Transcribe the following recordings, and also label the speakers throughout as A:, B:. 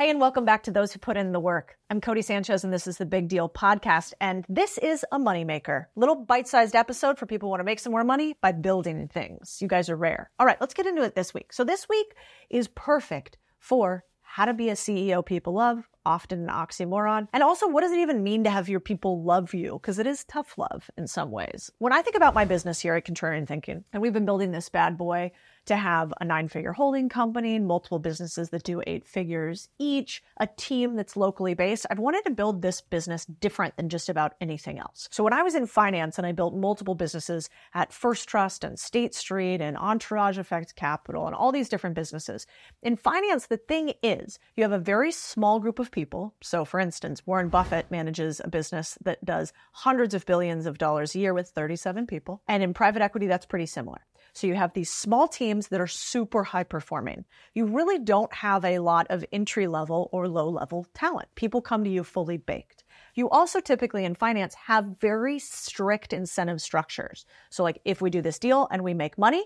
A: Hey, and welcome back to Those Who Put in the Work. I'm Codie Sanchez, and this is the Big Deal podcast, and this is a moneymaker. Little bite-sized episode for people who want to make some more money by building things. You guys are rare. All right, let's get into it this week. So this week is perfect for how to be a CEO people love, often an oxymoron, and also what does it even mean to have your people love you? Because it is tough love in some ways. When I think about my business here at Contrarian Thinking, and we've been building this bad boy to have a 9-figure holding company, multiple businesses that do 8 figures each, a team that's locally based. I've wanted to build this business different than just about anything else. So when I was in finance and I built multiple businesses at First Trust and State Street and Entourage Effect Capital and all these different businesses, in finance, the thing is you have a very small group of people. So for instance, Warren Buffett manages a business that does hundreds of billions of dollars a year with 37 people. And in private equity, that's pretty similar. So you have these small teams that are super high performing. You really don't have a lot of entry level or low level talent. People come to you fully baked. You also typically in finance have very strict incentive structures. So like if we do this deal and we make money,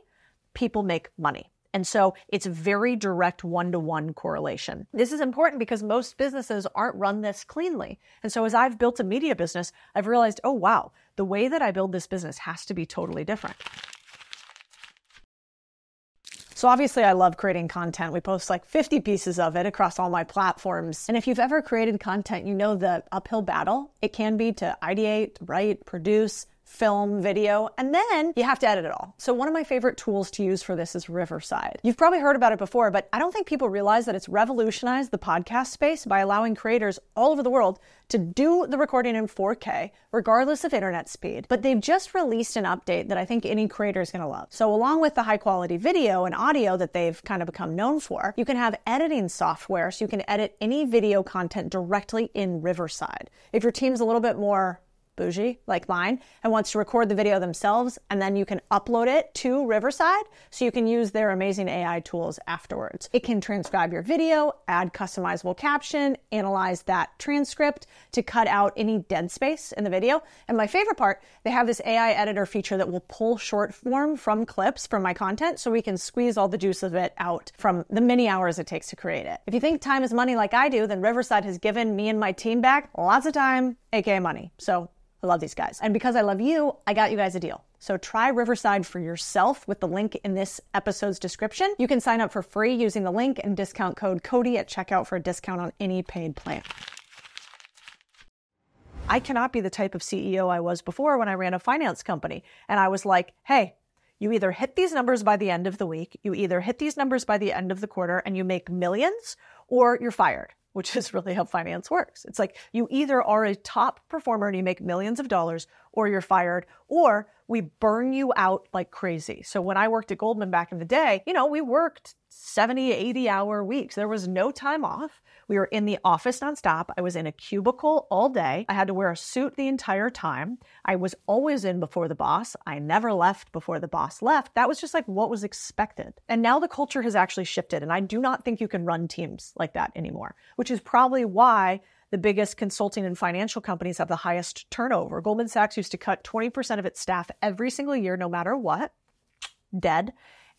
A: people make money. And so it's very direct one-to-one correlation. This is important because most businesses aren't run this cleanly. And so as I've built a media business, I've realized, oh wow, the way that I build this business has to be totally different. So obviously I love creating content. We post like 50 pieces of it across all my platforms. And if you've ever created content, you know the uphill battle it can be to ideate, write, produce, film, video, and then you have to edit it all. So one of my favorite tools to use for this is Riverside. You've probably heard about it before, but I don't think people realize that it's revolutionized the podcast space by allowing creators all over the world to do the recording in 4K, regardless of internet speed. But they've just released an update that I think any creator is going to love. So along with the high quality video and audio that they've kind of become known for, you can have editing software so you can edit any video content directly in Riverside. If your team's a little bit more bougie like mine and wants to record the video themselves, and then you can upload it to Riverside so you can use their amazing AI tools afterwards. It can transcribe your video, add customizable caption, analyze that transcript to cut out any dead space in the video. And my favorite part, they have this AI editor feature that will pull short form from clips from my content so we can squeeze all the juice of it out from the many hours it takes to create it. If you think time is money like I do, then Riverside has given me and my team back lots of time, aka money. So I love these guys. And because I love you, I got you guys a deal. So try Riverside for yourself with the link in this episode's description. You can sign up for free using the link and discount code Codie at checkout for a discount on any paid plan. I cannot be the type of CEO I was before when I ran a finance company. And I was like, hey, you either hit these numbers by the end of the week, you either hit these numbers by the end of the quarter and you make millions, or you're fired, which is really how finance works. It's like you either are a top performer and you make millions of dollars, or you're fired, or we burn you out like crazy. So when I worked at Goldman back in the day, we worked 70, 80-hour weeks. There was no time off. We were in the office nonstop. I was in a cubicle all day. I had to wear a suit the entire time. I was always in before the boss. I never left before the boss left. That was just like what was expected. And now the culture has actually shifted, and I do not think you can run teams like that anymore, which is probably why the biggest consulting and financial companies have the highest turnover. Goldman Sachs used to cut 20% of its staff every single year, no matter what. Dead.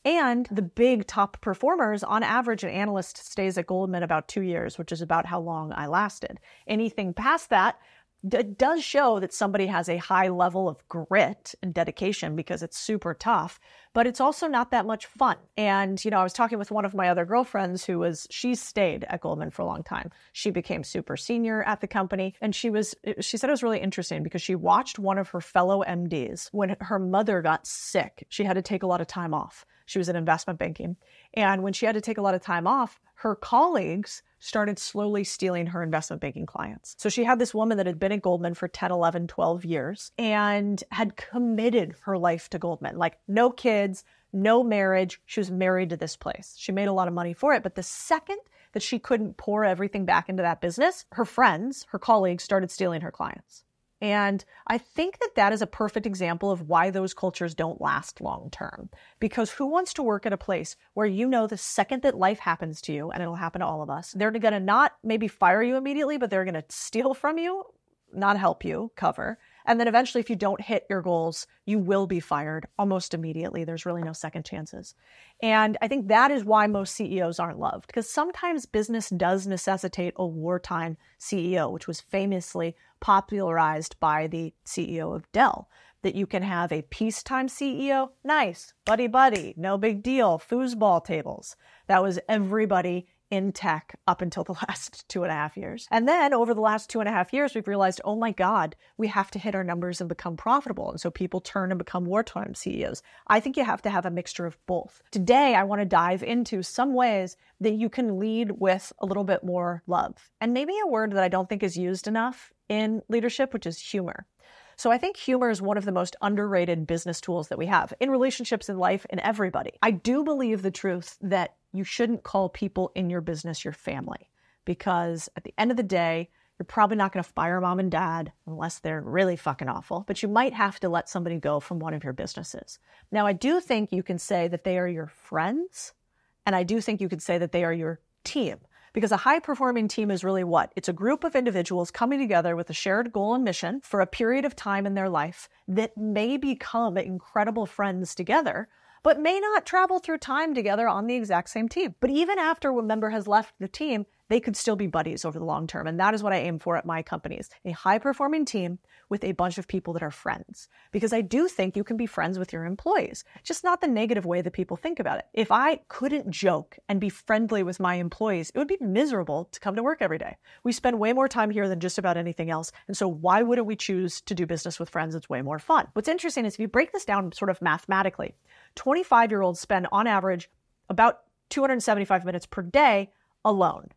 A: And the big top performers, on average, an analyst stays at Goldman about 2 years, which is about how long I lasted. Anything past that, it does show that somebody has a high level of grit and dedication because it's super tough, but it's also not that much fun. And, I was talking with one of my other girlfriends she stayed at Goldman for a long time. She became super senior at the company. And she said it was really interesting because she watched one of her fellow MDs when her mother got sick. She had to take a lot of time off. She was in investment banking. And when she had to take a lot of time off, her colleagues started slowly stealing her investment banking clients. So she had this woman that had been at Goldman for 10, 11, 12 years and had committed her life to Goldman. Like no kids, no marriage. She was married to this place. She made a lot of money for it. But the second that she couldn't pour everything back into that business, her friends, her colleagues started stealing her clients. And I think that is a perfect example of why those cultures don't last long term. Because who wants to work at a place where the second that life happens to you, and it'll happen to all of us, they're going to not maybe fire you immediately, but they're going to steal from you, not help you cover, And then eventually, if you don't hit your goals, you will be fired almost immediately. There's really no second chances. And I think that is why most CEOs aren't loved, because sometimes business does necessitate a wartime CEO, which was famously popularized by the CEO of Dell, that you can have a peacetime CEO, nice, buddy, no big deal, foosball tables. That was everybody in tech up until the last 2.5 years. And then over the last 2.5 years, we've realized, oh my God, we have to hit our numbers and become profitable. And so people turn and become wartime CEOs. I think you have to have a mixture of both. Today, I want to dive into some ways that you can lead with a little bit more love. And maybe a word that I don't think is used enough in leadership, which is humor. So I think humor is one of the most underrated business tools that we have in relationships, in life, in everybody. I do believe the truth that you shouldn't call people in your business your family, because at the end of the day, you're probably not going to fire mom and dad unless they're really fucking awful, but you might have to let somebody go from one of your businesses. Now, I do think you can say that they are your friends, and I do think you could say that they are your team. Because a high-performing team is really what? It's a group of individuals coming together with a shared goal and mission for a period of time in their life that may become incredible friends together, but may not travel through time together on the exact same team. But even after a member has left the team, they could still be buddies over the long term. And that is what I aim for at my companies, a high-performing team with a bunch of people that are friends. Because I do think you can be friends with your employees, just not the negative way that people think about it. If I couldn't joke and be friendly with my employees, it would be miserable to come to work every day. We spend way more time here than just about anything else. And so why wouldn't we choose to do business with friends? It's way more fun. What's interesting is if you break this down sort of mathematically, 25-year-olds spend on average about 275 minutes per day alone.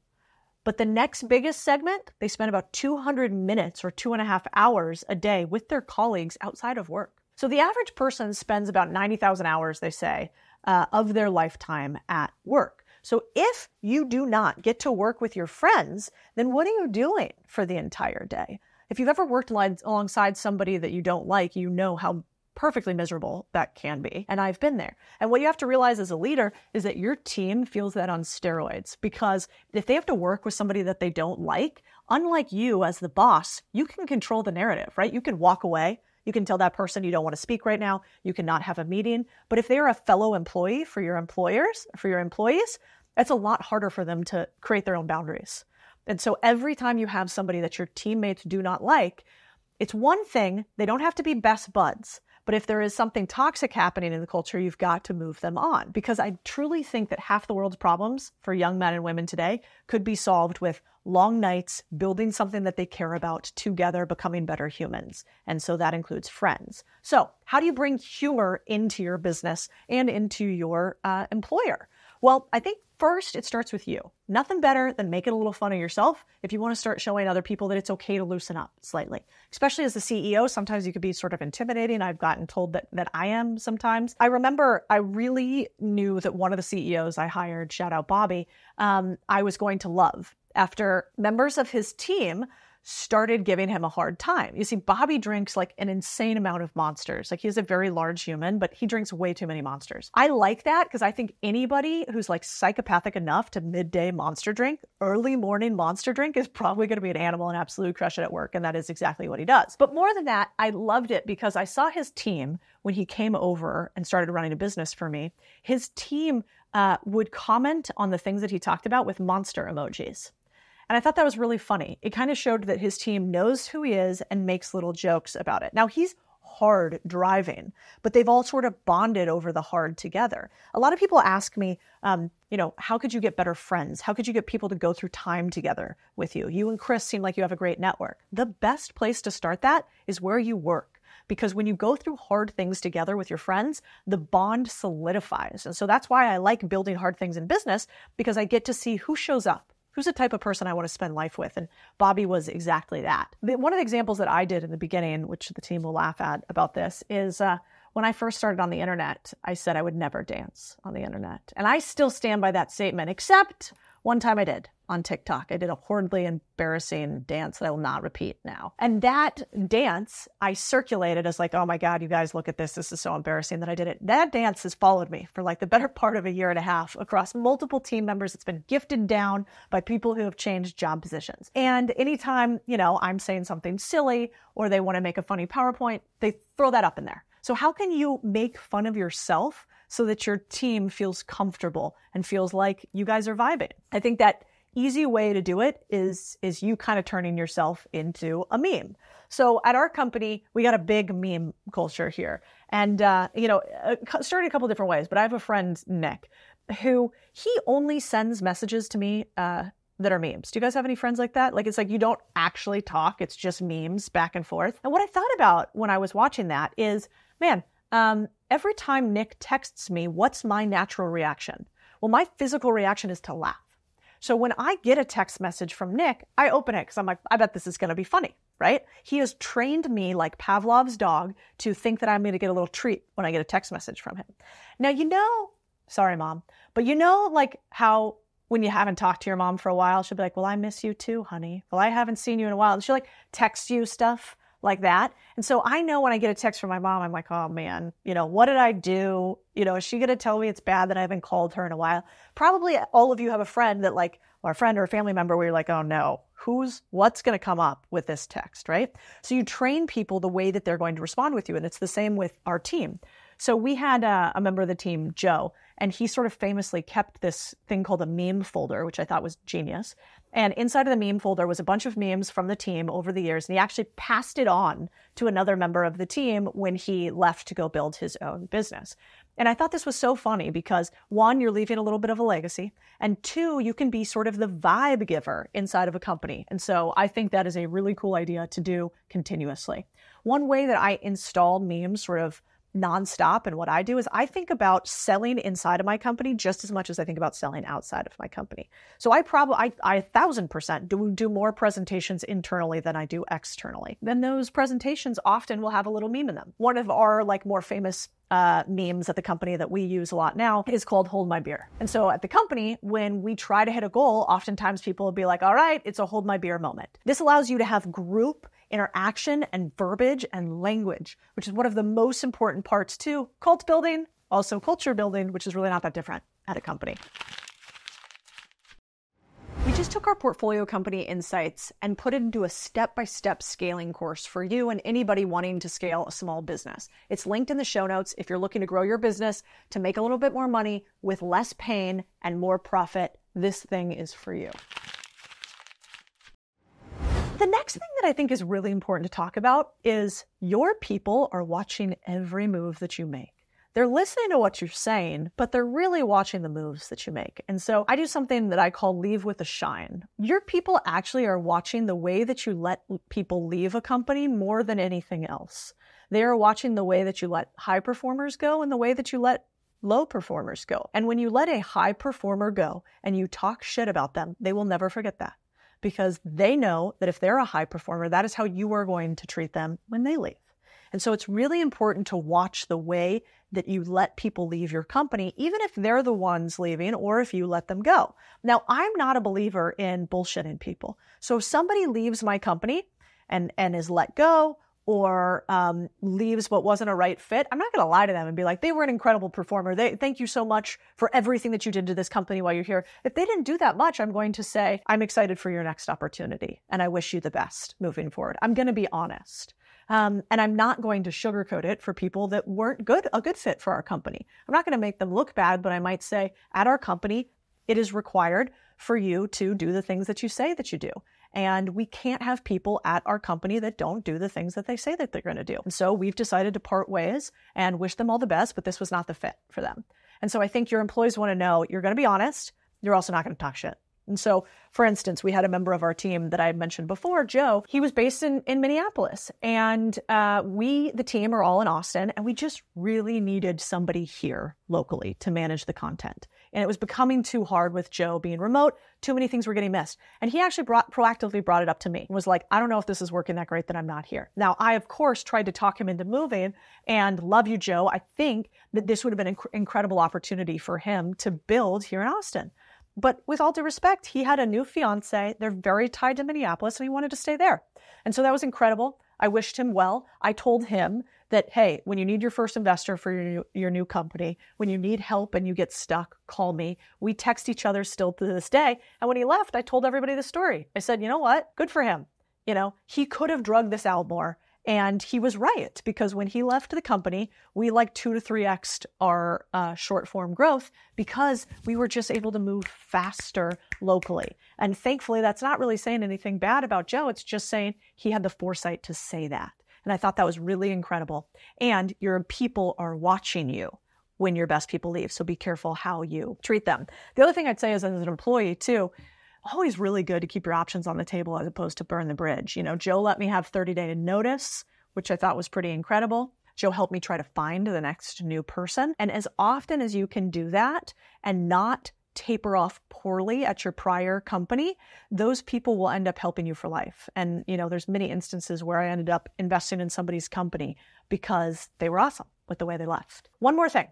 A: But the next biggest segment, they spend about 200 minutes or 2.5 hours a day with their colleagues outside of work. So the average person spends about 90,000 hours, they say, of their lifetime at work. So if you do not get to work with your friends, then what are you doing for the entire day? If you've ever worked alongside somebody that you don't like, you know how perfectly miserable that can be. And I've been there. And what you have to realize as a leader is that your team feels that on steroids, because if they have to work with somebody that they don't like, unlike you as the boss, you can control the narrative, right? You can walk away. You can tell that person you don't want to speak right now. You cannot have a meeting. But if they are a fellow employee for your employers, for your employees, that's a lot harder for them to create their own boundaries. And so every time you have somebody that your teammates do not like, it's one thing. They don't have to be best buds. But if there is something toxic happening in the culture, you've got to move them on. Because I truly think that half the world's problems for young men and women today could be solved with long nights, building something that they care about together, becoming better humans. And so that includes friends. So how do you bring humor into your business and into your employer? Well, I think first, it starts with you. Nothing better than making a little fun of yourself if you want to start showing other people that it's okay to loosen up slightly. Especially as the CEO, sometimes you could be sort of intimidating. I've gotten told that I am sometimes. I remember I really knew that one of the CEOs I hired, shout out Bobby, I was going to love after members of his team started giving him a hard time. You see, Bobby drinks like an insane amount of Monsters. Like, he's a very large human, but he drinks way too many Monsters. I like that because I think anybody who's like psychopathic enough to midday Monster drink, early morning Monster drink, is probably going to be an animal and absolutely crush it at work. And that is exactly what he does. But more than that, I loved it because I saw his team when he came over and started running a business for me. His team would comment on the things that he talked about with monster emojis. And I thought that was really funny. It kind of showed that his team knows who he is and makes little jokes about it. Now, he's hard driving, but they've all sort of bonded over the hard together. A lot of people ask me, how could you get better friends? How could you get people to go through time together with you? You and Chris seem like you have a great network. The best place to start that is where you work. Because when you go through hard things together with your friends, the bond solidifies. And so that's why I like building hard things in business, because I get to see who shows up. Who's the type of person I want to spend life with? And Bobby was exactly that. One of the examples that I did in the beginning, which the team will laugh at about this, is when I first started on the internet, I said I would never dance on the internet. And I still stand by that statement, except One time I did on TikTok. I did a horribly embarrassing dance that I will not repeat now. And that dance I circulated as like, oh my God, you guys look at this. This is so embarrassing that I did it. That dance has followed me for like the better part of a year and a half across multiple team members. It's been gifted down by people who have changed job positions. And anytime, I'm saying something silly or they want to make a funny PowerPoint, they throw that up in there. So how can you make fun of yourself so that your team feels comfortable and feels like you guys are vibing? I think that easy way to do it is you kind of turning yourself into a meme. So at our company, we got a big meme culture here. And, started a couple different ways, but I have a friend, Nick, who he only sends messages to me that are memes. Do you guys have any friends like that? Like, it's like you don't actually talk. It's just memes back and forth. And what I thought about when I was watching that is, man, every time Nick texts me, what's my natural reaction? Well, my physical reaction is to laugh. So when I get a text message from Nick, I open it because I'm like, I bet this is going to be funny, right? He has trained me like Pavlov's dog to think that I'm going to get a little treat when I get a text message from him. Now, sorry, Mom, but like how when you haven't talked to your mom for a while, she'll be like, well, I miss you too, honey. Well, I haven't seen you in a while. And she'll like text you stuff like that. And so I know when I get a text from my mom, I'm like, oh man, what did I do? Is she going to tell me it's bad that I haven't called her in a while? Probably all of you have a friend that or a friend or a family member where you're like, oh no, what's going to come up with this text, right? So you train people the way that they're going to respond with you. And it's the same with our team. So we had a member of the team, Joe, and he sort of famously kept this thing called a meme folder, which I thought was genius. And inside of the meme folder was a bunch of memes from the team over the years. And he actually passed it on to another member of the team when he left to go build his own business. And I thought this was so funny because one, you're leaving a little bit of a legacy. And two, you can be sort of the vibe giver inside of a company. And so I think that is a really cool idea to do continuously. One way that I install memes sort of nonstop and what I do is I think about selling inside of my company just as much as I think about selling outside of my company. So I 1,000% do more presentations internally than I do externally. Then those presentations often will have a little meme in them. One of our more famous memes at the company that we use a lot now is called Hold My Beer. And so at the company, when we try to hit a goal, oftentimes people will be like, all right, it's a hold my beer moment. This allows you to have group interaction and verbiage and language, which is one of the most important parts to cult building, also culture building, which is really not that different at a company. We just took our portfolio company insights and put it into a step-by-step scaling course for you and anybody wanting to scale a small business. It's linked in the show notes if you're looking to grow your business to make a little bit more money with less pain and more profit. This thing is for you. The next thing that I think is really important to talk about is your people are watching every move that you make. They're listening to what you're saying, but they're really watching the moves that you make. And so I do something that I call leave with a shine. Your people actually are watching the way that you let people leave a company more than anything else. They are watching the way that you let high performers go and the way that you let low performers go. And when you let a high performer go and you talk shit about them, they will never forget that because they know that if they're a high performer, that is how you are going to treat them when they leave. And so it's really important to watch the way that you let people leave your company, even if they're the ones leaving or if you let them go. Now, I'm not a believer in bullshitting people. So if somebody leaves my company and is let go or leaves what wasn't a right fit, I'm not going to lie to them and be like, they were an incredible performer. Thank you so much for everything that you did to this company while you're here. If they didn't do that much, I'm going to say, I'm excited for your next opportunity and I wish you the best moving forward. I'm going to be honest. And I'm not going to sugarcoat it for people that weren't a good fit for our company. I'm not going to make them look bad, but I might say at our company, it is required for you to do the things that you say that you do. And we can't have people at our company that don't do the things that they say that they're going to do. And so we've decided to part ways and wish them all the best, but this was not the fit for them. And so I think your employees want to know you're going to be honest. You're also not going to talk shit. And so, for instance, we had a member of our team that I had mentioned before, Joe. He was based in Minneapolis, and the team are all in Austin, and we just really needed somebody here locally to manage the content. And it was becoming too hard with Joe being remote. Too many things were getting missed. And he actually proactively brought it up to me and was like, I don't know if this is working that great that I'm not here. Now, I, of course, tried to talk him into moving, and love you, Joe. I think that this would have been an incredible opportunity for him to build here in Austin. But with all due respect, he had a new fiance. They're very tied to Minneapolis and he wanted to stay there. And so that was incredible. I wished him well. I told him that, hey, when you need your first investor for your new company, when you need help and you get stuck, call me. We text each other still to this day. And when he left, I told everybody the story. I said, you know what? Good for him. He could have drugged this out more. And he was right, because when he left the company, we 2 to 3x'd our short form growth because we were just able to move faster locally. And thankfully, that's not really saying anything bad about Joe. It's just saying he had the foresight to say that. And I thought that was really incredible. And your people are watching you when your best people leave. So be careful how you treat them. The other thing I'd say is, as an employee too, always really good to keep your options on the table as opposed to burn the bridge. Joe let me have 30-day notice, which I thought was pretty incredible. Joe helped me try to find the next new person. And as often as you can do that and not taper off poorly at your prior company, those people will end up helping you for life. And, there's many instances where I ended up investing in somebody's company because they were awesome with the way they left. One more thing.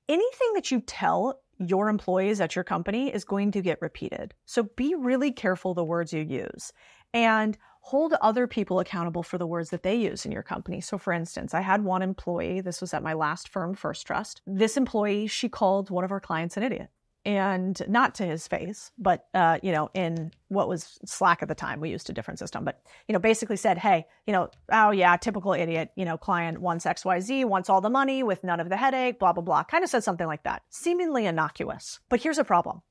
A: Anything that you tell your employees at your company is going to get repeated. So be really careful the words you use and hold other people accountable for the words that they use in your company. So for instance, I had one employee, this was at my last firm, First Trust. This employee, she called one of our clients an idiot. And not to his face, but, in what was Slack at the time, we used a different system, but, basically said, hey, oh yeah, typical idiot, client wants XYZ, wants all the money with none of the headache, blah, blah, blah. Kind of said something like that. Seemingly innocuous. But here's a problem.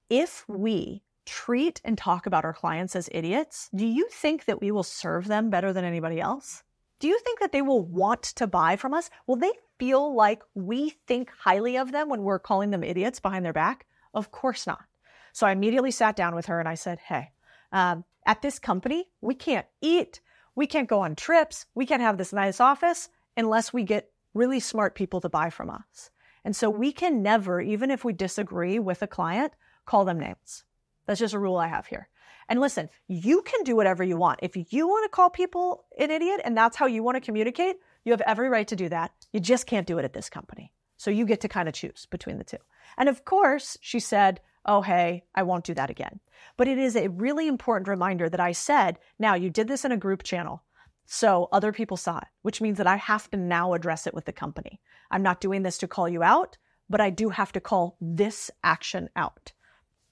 A: If we treat and talk about our clients as idiots, do you think that we will serve them better than anybody else? Do you think that they will want to buy from us? Will they feel like we think highly of them when we're calling them idiots behind their back? Of course not. So I immediately sat down with her and I said, hey, at this company, we can't eat, we can't go on trips, we can't have this nice office unless we get really smart people to buy from us. And so we can never, even if we disagree with a client, call them names. That's just a rule I have here. And listen, you can do whatever you want. If you want to call people an idiot and that's how you want to communicate, you have every right to do that. You just can't do it at this company. So you get to kind of choose between the two. And of course, she said, oh, hey, I won't do that again. But it is a really important reminder that I said, now you did this in a group channel. So other people saw it, which means that I have to now address it with the company. I'm not doing this to call you out, but I do have to call this action out.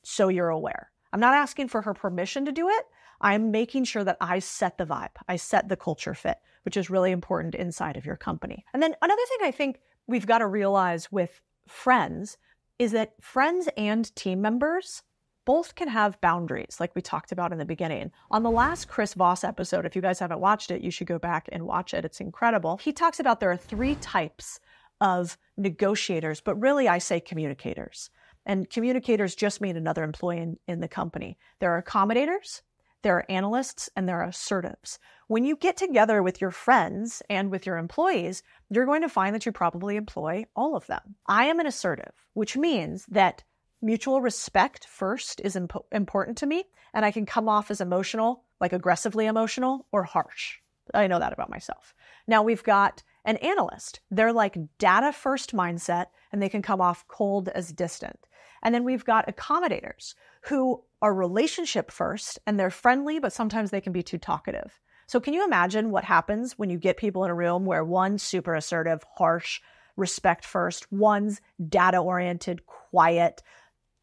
A: So you're aware. I'm not asking for her permission to do it. I'm making sure that I set the vibe. I set the culture fit, which is really important inside of your company. And then another thing I think we've got to realize with friends is that friends and team members both can have boundaries, like we talked about in the beginning. On the last Chris Voss episode, if you guys haven't watched it, you should go back and watch it. It's incredible. He talks about there are 3 types of negotiators, but really I say communicators. And communicators just mean another employee in the company. There are accommodators, there are analysts, and there are assertives. When you get together with your friends and with your employees, you're going to find that you probably employ all of them. I am an assertive, which means that mutual respect first is important to me, and I can come off as emotional, like aggressively emotional, or harsh. I know that about myself. Now we've got an analyst. They're like data first mindset, and they can come off cold as distant. And then we've got accommodators who are relationship first and they're friendly, but sometimes they can be too talkative. So can you imagine what happens when you get people in a room where one's super assertive, harsh, respect first, one's data oriented, quiet,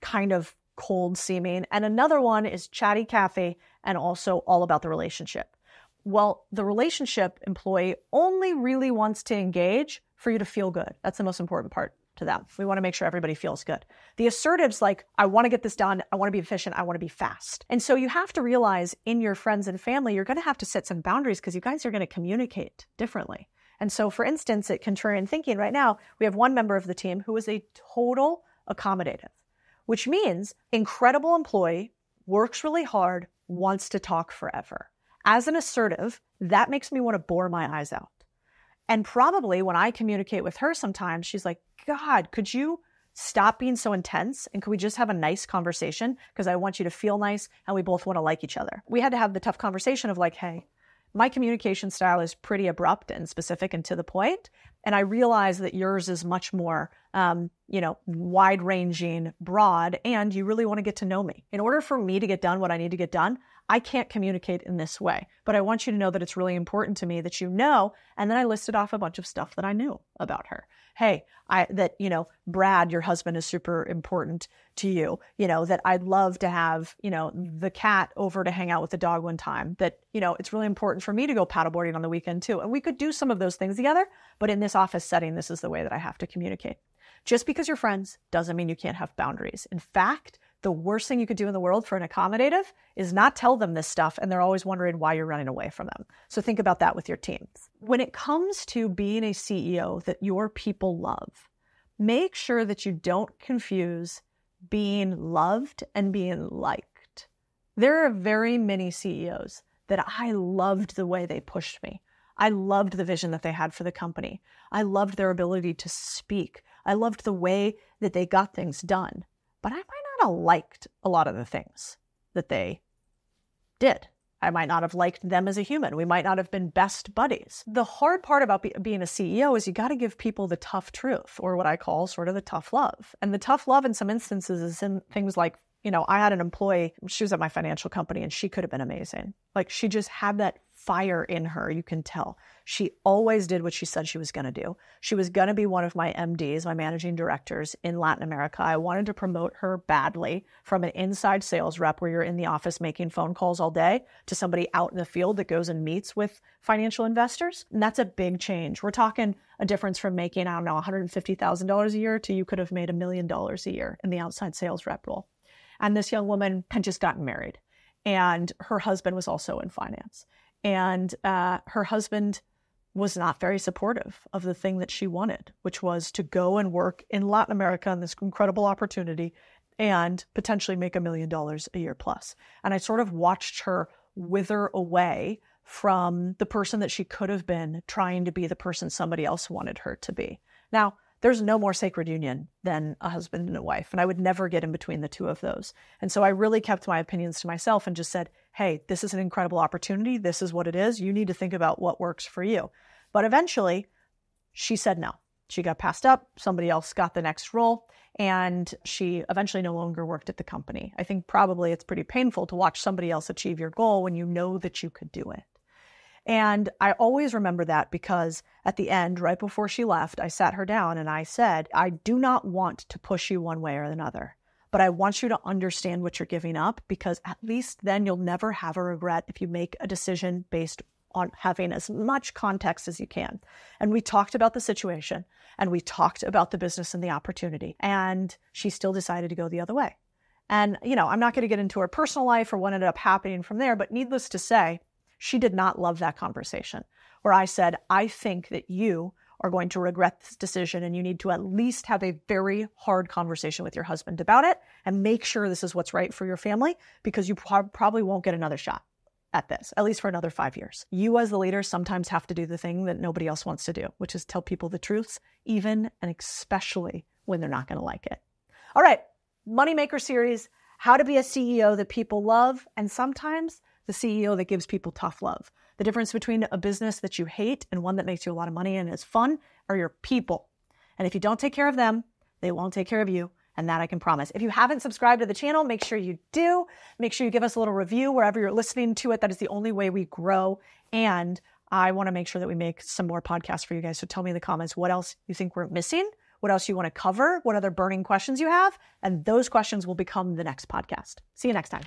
A: kind of cold seeming, and another one is chatty Cathy and also all about the relationship. Well, the relationship employee only really wants to engage for you to feel good. That's the most important part to them. We want to make sure everybody feels good. The assertive's like, I want to get this done. I want to be efficient. I want to be fast. And so you have to realize in your friends and family, you're going to have to set some boundaries because you guys are going to communicate differently. And so for instance, at Contrarian Thinking right now, we have one member of the team who is a total accommodative, which means incredible employee, works really hard, wants to talk forever. As an assertive, that makes me want to bore my eyes out. And probably when I communicate with her sometimes, she's like, God, could you stop being so intense? And could we just have a nice conversation? Because I want you to feel nice and we both want to like each other. We had to have the tough conversation of like, hey, my communication style is pretty abrupt and specific and to the point. And I realize that yours is much more wide-ranging, broad, and you really want to get to know me. In order for me to get done what I need to get done, I can't communicate in this way, but I want you to know that it's really important to me that you know. And then I listed off a bunch of stuff that I knew about her. Hey, Brad, your husband, is super important to you, that I'd love to have, the cat over to hang out with the dog one time, that, it's really important for me to go paddleboarding on the weekend too. And we could do some of those things together, but in this office setting, this is the way that I have to communicate. Just because you're friends doesn't mean you can't have boundaries. In fact, the worst thing you could do in the world for an accommodative is not tell them this stuff, and they're always wondering why you're running away from them. So think about that with your teams. When it comes to being a CEO that your people love, make sure that you don't confuse being loved and being liked. There are very many CEOs that I loved the way they pushed me. I loved the vision that they had for the company. I loved their ability to speak. I loved the way that they got things done. But I might not have liked a lot of the things that they did. I might not have liked them as a human. We might not have been best buddies. The hard part about being a CEO is you got to give people the tough truth, or what I call sort of the tough love. And the tough love in some instances is in things like, I had an employee, she was at my financial company, and she could have been amazing. Like, she just had that fire in her, you can tell. She always did what she said she was going to do. She was going to be one of my MDs, my managing directors in Latin America. I wanted to promote her badly from an inside sales rep where you're in the office making phone calls all day to somebody out in the field that goes and meets with financial investors. And that's a big change. We're talking a difference from making, $150,000 a year to you could have made $1 million a year in the outside sales rep role. And this young woman had just gotten married, and her husband was also in finance. And her husband was not very supportive of the thing that she wanted, which was to go and work in Latin America on this incredible opportunity and potentially make $1 million a year plus. And I sort of watched her wither away from the person that she could have been, trying to be the person somebody else wanted her to be. Now, there's no more sacred union than a husband and a wife, and I would never get in between the two of those. And so I really kept my opinions to myself and just said, hey, this is an incredible opportunity. This is what it is. You need to think about what works for you. But eventually, she said no. She got passed up. Somebody else got the next role, and she eventually no longer worked at the company. I think probably it's pretty painful to watch somebody else achieve your goal when you know that you could do it. And I always remember that because at the end, right before she left, I sat her down and I said, I do not want to push you one way or another, but I want you to understand what you're giving up, because at least then you'll never have a regret if you make a decision based on having as much context as you can. And we talked about the situation, and we talked about the business and the opportunity, and she still decided to go the other way. And, I'm not going to get into her personal life or what ended up happening from there, but needless to say, she did not love that conversation where I said, I think that you are going to regret this decision, and you need to at least have a very hard conversation with your husband about it and make sure this is what's right for your family, because you probably won't get another shot at this, at least for another 5 years. You as the leader sometimes have to do the thing that nobody else wants to do, which is tell people the truths, even and especially when they're not going to like it. All right, Moneymaker series, how to be a CEO that people love, and sometimes the CEO that gives people tough love. The difference between a business that you hate and one that makes you a lot of money and is fun are your people. And if you don't take care of them, they won't take care of you. And that I can promise. If you haven't subscribed to the channel, make sure you do. Make sure you give us a little review wherever you're listening to it. That is the only way we grow. And I want to make sure that we make some more podcasts for you guys. So tell me in the comments what else you think we're missing, what else you want to cover, what other burning questions you have. And those questions will become the next podcast. See you next time.